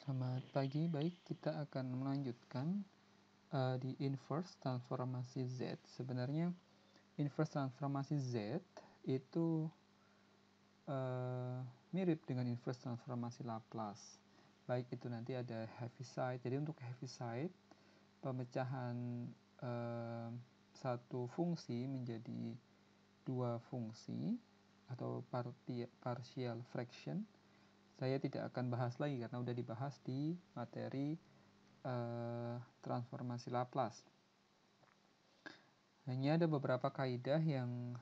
Selamat pagi, baik kita akan melanjutkan di inverse transformasi Z. Sebenarnya inverse transformasi Z itu mirip dengan inverse transformasi Laplace. Baik itu nanti ada Heaviside. Jadi untuk Heaviside pemecahan satu fungsi menjadi dua fungsi atau partial fraction. Saya tidak akan bahas lagi karena udah dibahas di materi transformasi Laplace. Hanya ada beberapa kaidah yang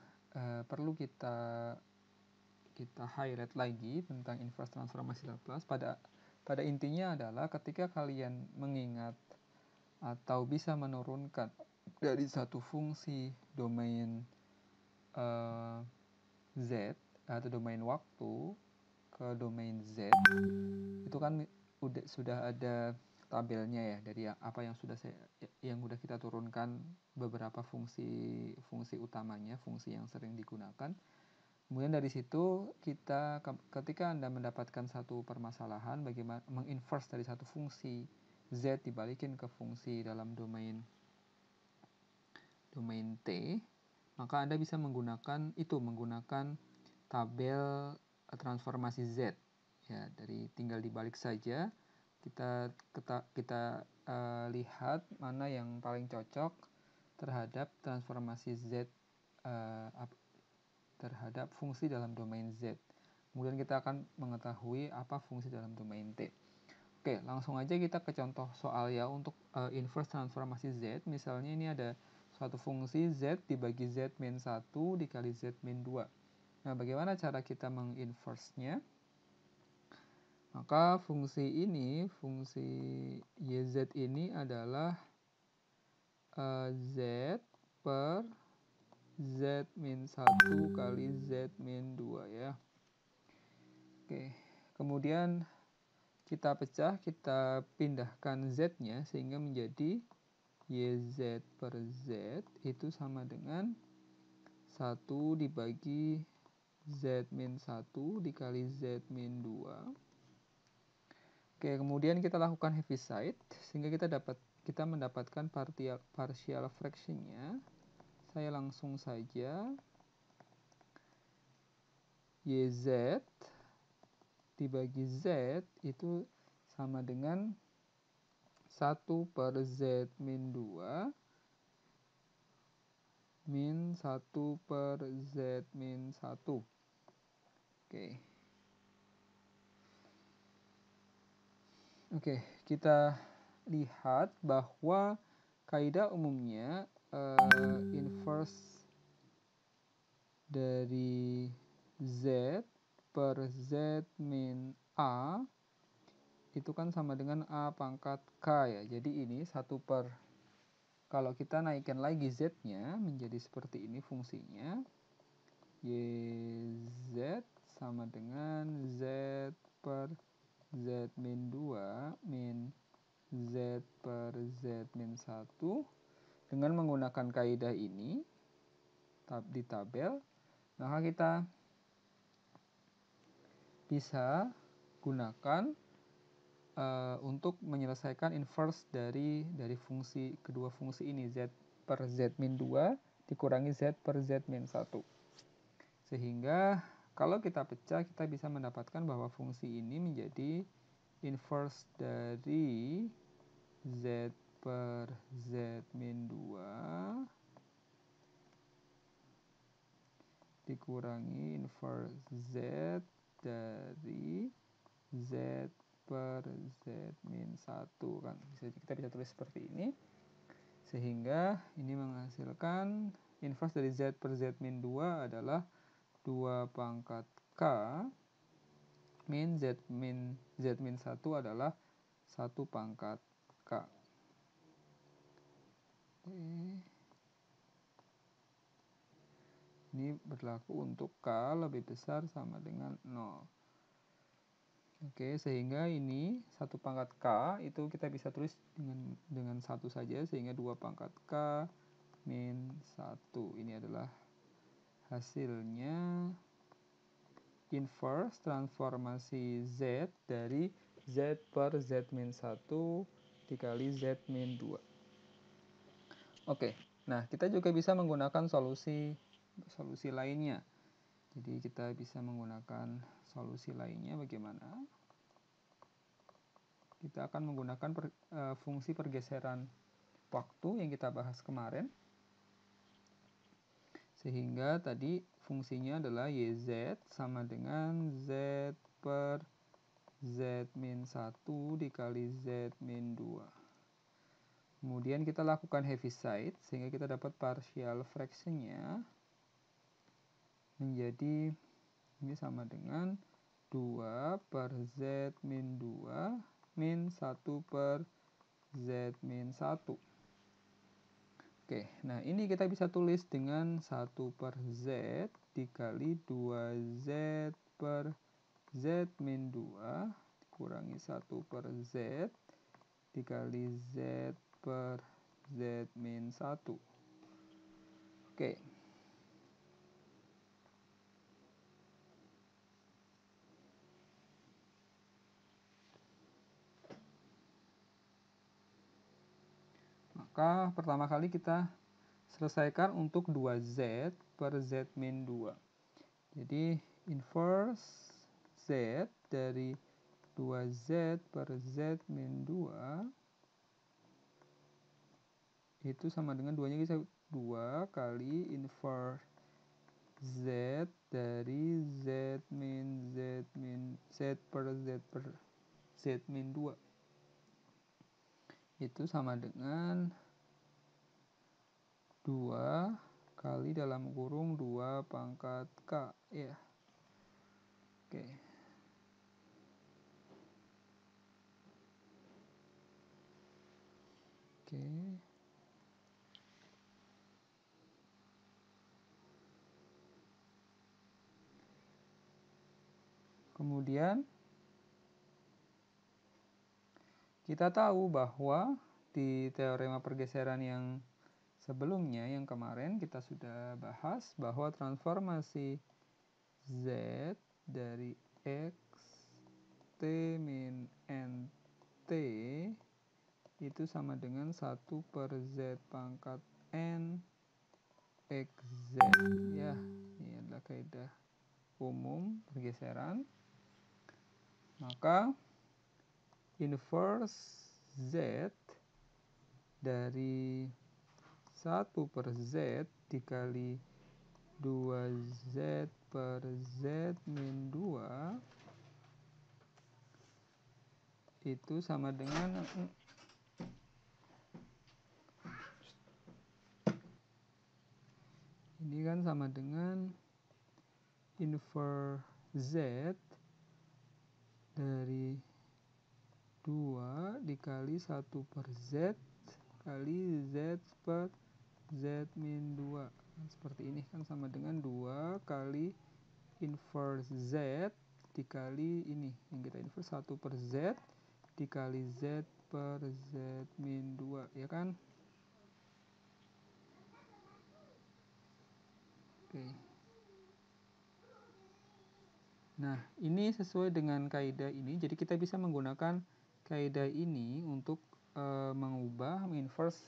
perlu kita highlight lagi tentang inverse transformasi Laplace. Pada intinya adalah ketika kalian mengingat atau bisa menurunkan dari satu fungsi domain Z atau domain waktu ke domain Z, itu kan sudah ada tabelnya ya dari apa yang sudah kita turunkan, beberapa fungsi utamanya, fungsi yang sering digunakan. Kemudian dari situ ketika Anda mendapatkan satu permasalahan bagaimana menginverse dari satu fungsi Z dibalikin ke fungsi dalam domain T, maka Anda bisa menggunakan tabel transformasi Z. Ya, tinggal dibalik saja. Kita lihat mana yang paling cocok terhadap transformasi Z terhadap fungsi dalam domain Z. Kemudian kita akan mengetahui apa fungsi dalam domain T. Oke, langsung aja kita ke contoh soal ya untuk inverse transformasi Z. Misalnya ini ada suatu fungsi Z dibagi Z min 1 dikali Z min 2. Nah, bagaimana cara kita menginverse-nya? Maka fungsi YZ ini adalah Z per Z min 1 kali Z min 2 ya. Oke, kemudian kita pindahkan Z-nya sehingga menjadi YZ per Z itu sama dengan 1 dibagi Z min 1 dikali Z min 2. Oke, kemudian kita lakukan Heaviside sehingga kita mendapatkan partial fraction-nya. Saya langsung saja YZ dibagi Z itu sama dengan 1 per Z min 2 min 1 per Z min 1. Oke, kita lihat bahwa kaidah umumnya inverse dari Z per Z min A itu kan sama dengan A pangkat K ya. Jadi ini kalau kita naikkan lagi Z-nya menjadi seperti ini fungsinya. YZ sama dengan Z per Z min 2 min Z per Z min 1. Dengan menggunakan kaidah ini di tabel, maka kita bisa gunakan untuk menyelesaikan inverse dari kedua fungsi ini, Z per Z min 2 dikurangi Z per Z min 1. Sehingga kalau kita pecah, kita bisa mendapatkan bahwa fungsi ini menjadi inverse dari Z per Z min 2 dikurangi inverse Z dari Z per Z min 1 kan. Kita bisa tulis seperti ini. Sehingga ini menghasilkan inverse dari Z per Z min 2 adalah 2 pangkat K min Z min 1 adalah 1 pangkat K. Ini berlaku untuk K lebih besar sama dengan 0. Oke, sehingga ini 1 pangkat K itu kita bisa tulis dengan 1 saja, sehingga 2 pangkat K min 1. Ini adalah hasilnya inverse transformasi Z dari Z per Z min 1 dikali Z min 2. Oke, nah kita juga bisa menggunakan solusi lainnya. Jadi kita bisa menggunakan solusi lainnya bagaimana? Kita akan menggunakan fungsi pergeseran waktu yang kita bahas kemarin. Sehingga tadi fungsinya adalah YZ sama dengan Z per Z min 1 dikali Z min 2. Kemudian kita lakukan Heaviside sehingga kita dapat partial fraction-nya menjadi ini sama dengan 2 per Z min 2 min 1 per Z min 1. Oke, nah ini kita bisa tulis dengan 1 per Z dikali 2Z per Z min 2 dikurangi 1 per Z dikali Z per Z min 1. Oke. Maka pertama kali kita selesaikan untuk 2Z per Z min 2. Jadi inverse Z dari 2Z per Z min 2 itu sama dengan 2-nya bisa 2 kali inverse Z dari Z per Z min 2 itu sama dengan 2 kali dalam kurung 2 pangkat K ya. Oke. Oke. Kemudian kita tahu bahwa di teorema pergeseran yang sebelumnya, yang kemarin kita sudah bahas bahwa transformasi Z dari X T min NT itu sama dengan 1 per Z pangkat N XZ ya. Ini adalah kaidah umum pergeseran. Maka inverse Z dari 1 per Z dikali 2Z per Z min 2 itu sama dengan ini kan sama dengan inverse Z dari 2 dikali 1 per Z kali Z per Z min 2. Nah, seperti ini kan sama dengan 2 kali inverse Z dikali ini yang kita inverse 1 per Z dikali Z per Z min 2 ya kan. Oke. Nah ini sesuai dengan kaidah ini, jadi kita bisa menggunakan kaidah ini untuk menginverse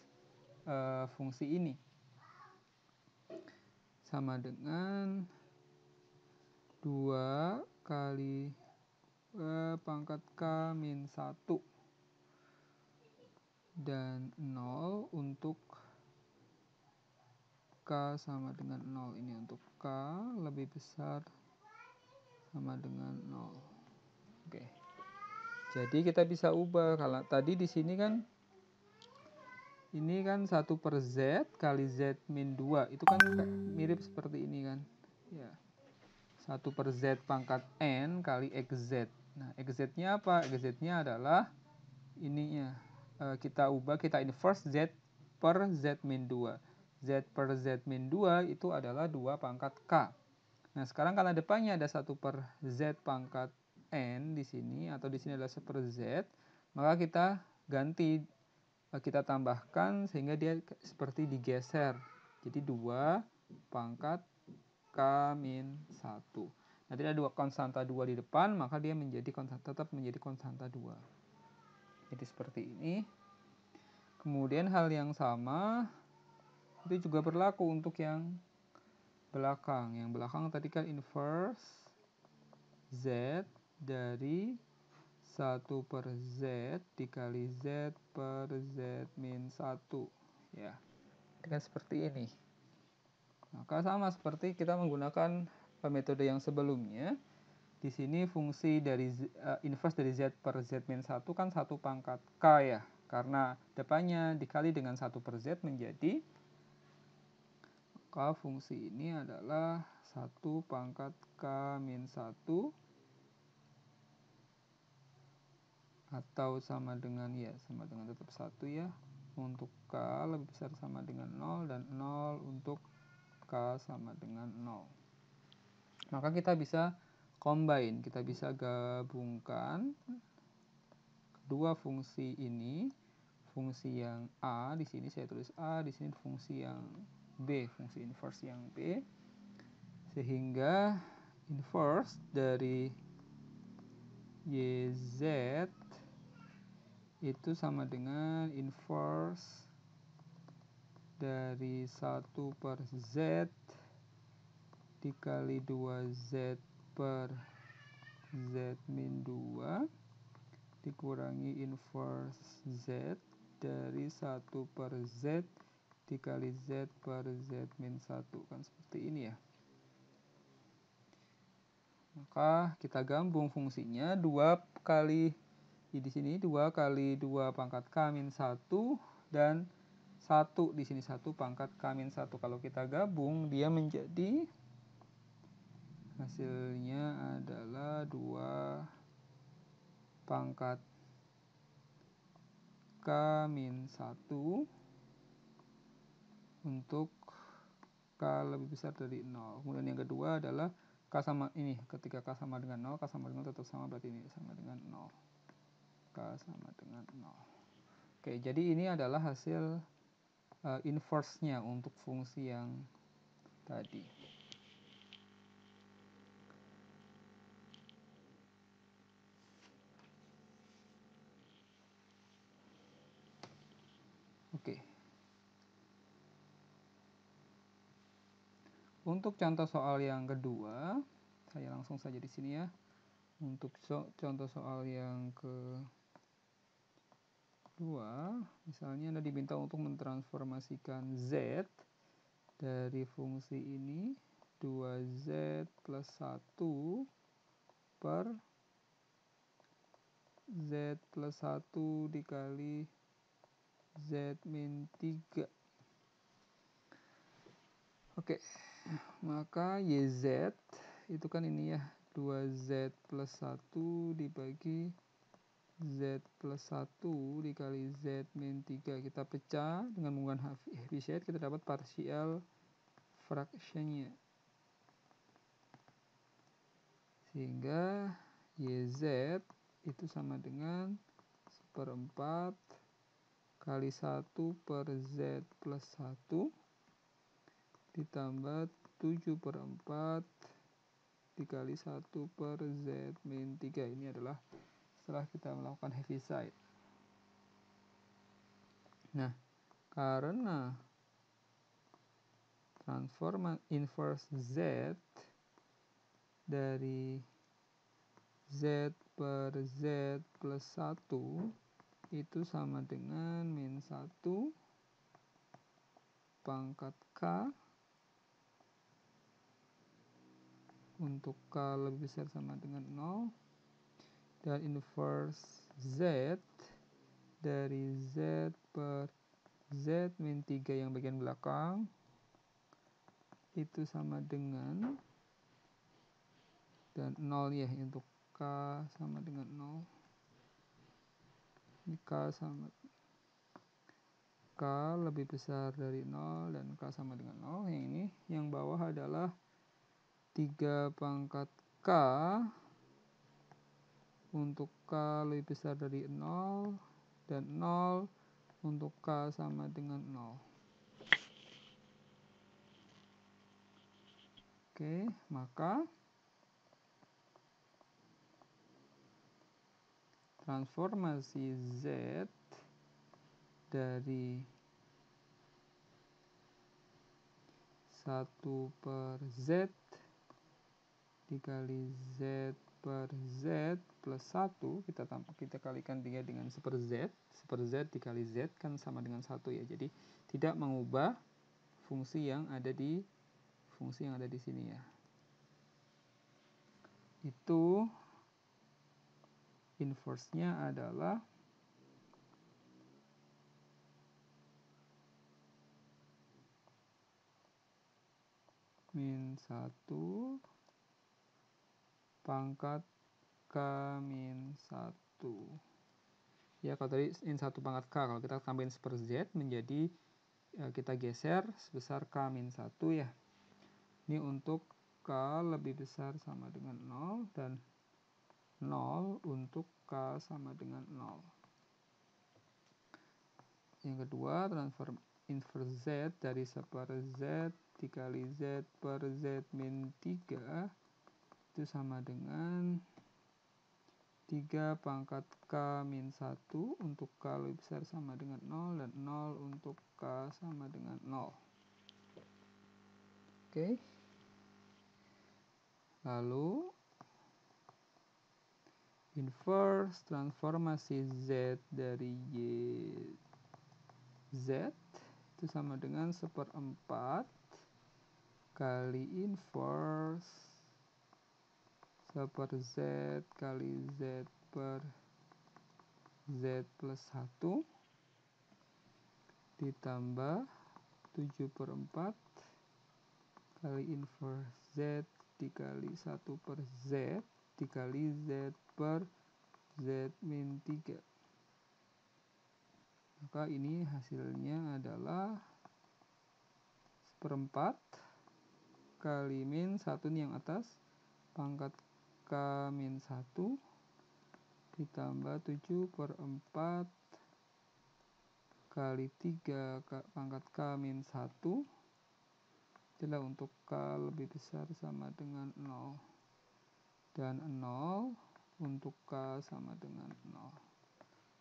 fungsi ini sama dengan 2 kali pangkat K min 1 dan 0 untuk K sama dengan 0. Ini untuk K lebih besar sama dengan 0. Oke. Jadi kita bisa ubah, kalau tadi di sini kan ini kan 1 per Z kali Z min 2 itu kan mirip seperti ini kan ya. 1 per Z pangkat N kali XZ. Nah XZ nya apa? XZ nya adalah ininya kita ubah, kita inverse Z per Z min 2. Z per Z min 2 itu adalah 2 pangkat K. Nah sekarang karena depannya ada 1 per Z pangkat N di sini, atau di sini adalah 1 per Z, maka kita ganti, kita tambahkan sehingga dia seperti digeser. Jadi 2 pangkat K min 1. Nanti ada konstanta 2 di depan, maka dia tetap menjadi konstanta 2. Jadi seperti ini. Kemudian hal yang sama itu juga berlaku untuk yang belakang. Yang belakang tadi kan inverse Z dari 1 per Z dikali Z per Z min 1. Ya, ini kan seperti ini. Maka sama seperti kita menggunakan metode yang sebelumnya. Di sini fungsi dari inverse dari Z per Z min 1 kan 1 pangkat K ya. Karena depannya dikali dengan 1 per Z menjadi, maka fungsi ini adalah 1 pangkat K min 1 atau sama dengan tetap 1 ya, untuk K lebih besar sama dengan 0 dan 0 untuk K sama dengan 0. Maka kita bisa combine, kita bisa gabungkan kedua fungsi ini, fungsi yang A di sini saya tulis A, di sini fungsi yang B, fungsi inverse yang B, sehingga inverse dari YZ itu sama dengan inverse dari 1 per Z dikali 2Z per Z min 2 dikurangi inverse Z dari 1 per Z dikali Z per Z min 1. Kan seperti ini ya. Maka kita gabung fungsinya 2 kali di sini 2 kali 2 pangkat K min 1 dan 1 di sini 1 pangkat K min 1. Kalau kita gabung dia menjadi hasilnya adalah 2 pangkat K min 1 untuk K lebih besar dari 0. Kemudian yang kedua adalah K sama ini, ketika K sama dengan 0, K sama dengan tetap sama, berarti ini sama dengan 0. K sama dengan 0. Oke, jadi ini adalah hasil inverse-nya untuk fungsi yang tadi. Oke. Untuk contoh soal yang kedua, saya langsung saja di sini ya. Untuk contoh soal yang kedua, misalnya Anda diminta untuk mentransformasikan Z dari fungsi ini 2Z plus 1 per Z plus 1 dikali Z min 3. Oke, maka YZ itu kan ini ya, 2Z plus 1 dibagi Z plus 1 dikali Z min 3. Kita pecah dengan menggunakan Heaviside, kita dapat partial fraction-nya. Sehingga YZ itu sama dengan 1/4 kali 1 per Z plus 1 ditambah 7/4 dikali 1 per Z min 3. Ini adalah setelah kita melakukan Heaviside. Nah, karena transform inverse Z dari Z per Z plus 1 itu sama dengan min 1 pangkat K untuk K lebih besar sama dengan 0, dan inverse Z dari Z per Z min 3 yang bagian belakang itu sama dengan, dan 0 ya untuk K sama dengan 0. Ini K lebih besar dari 0 dan K sama dengan 0. Yang ini, yang bawah adalah 3 pangkat K untuk K lebih besar dari 0 dan 0 untuk K sama dengan 0. Oke, maka transformasi Z dari 1/Z dikali Z per Z plus 1, kita kalikan 3 dengan 1/Z. 1/Z dikali Z kan sama dengan 1 ya. Jadi tidak mengubah fungsi yang ada di sini ya. Itu inverse-nya adalah min 1 pangkat K min 1. Ya, kalau tadi min 1 pangkat K, kalau kita tambahin 1/Z menjadi kita geser sebesar K min 1 ya. Ini untuk K lebih besar sama dengan 0 dan 0 untuk K sama dengan 0. Yang kedua, transform inverse Z dari 1/Z dikali Z per Z min 3 itu sama dengan 3 pangkat K min 1 untuk K lebih besar sama dengan 0 dan 0 untuk K sama dengan 0. Oke. Lalu inverse transformasi Z dari YZ itu sama dengan 1/4 kali inverse 1/Z kali Z per Z plus 1 ditambah 7/4 kali inverse Z dikali 1/Z dikali Z per Z min 3. Maka ini hasilnya adalah 1/4 kali min 1 ini yang atas pangkat K min 1 ditambah 7/4 kali 3 pangkat K min 1 adalah untuk K lebih besar sama dengan 0 dan 0 untuk K sama dengan 0.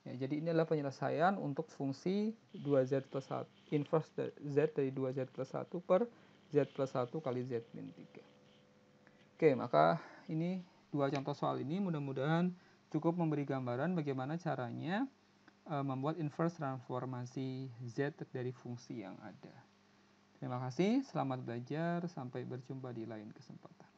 Ya, jadi ini adalah penyelesaian untuk fungsi 2Z plus 1, inverse Z dari 2Z plus 1 per Z plus 1 kali Z min 3. Oke, maka ini dua contoh soal ini mudah-mudahan cukup memberi gambaran bagaimana caranya membuat inverse transformasi Z dari fungsi yang ada. Terima kasih, selamat belajar, sampai berjumpa di lain kesempatan.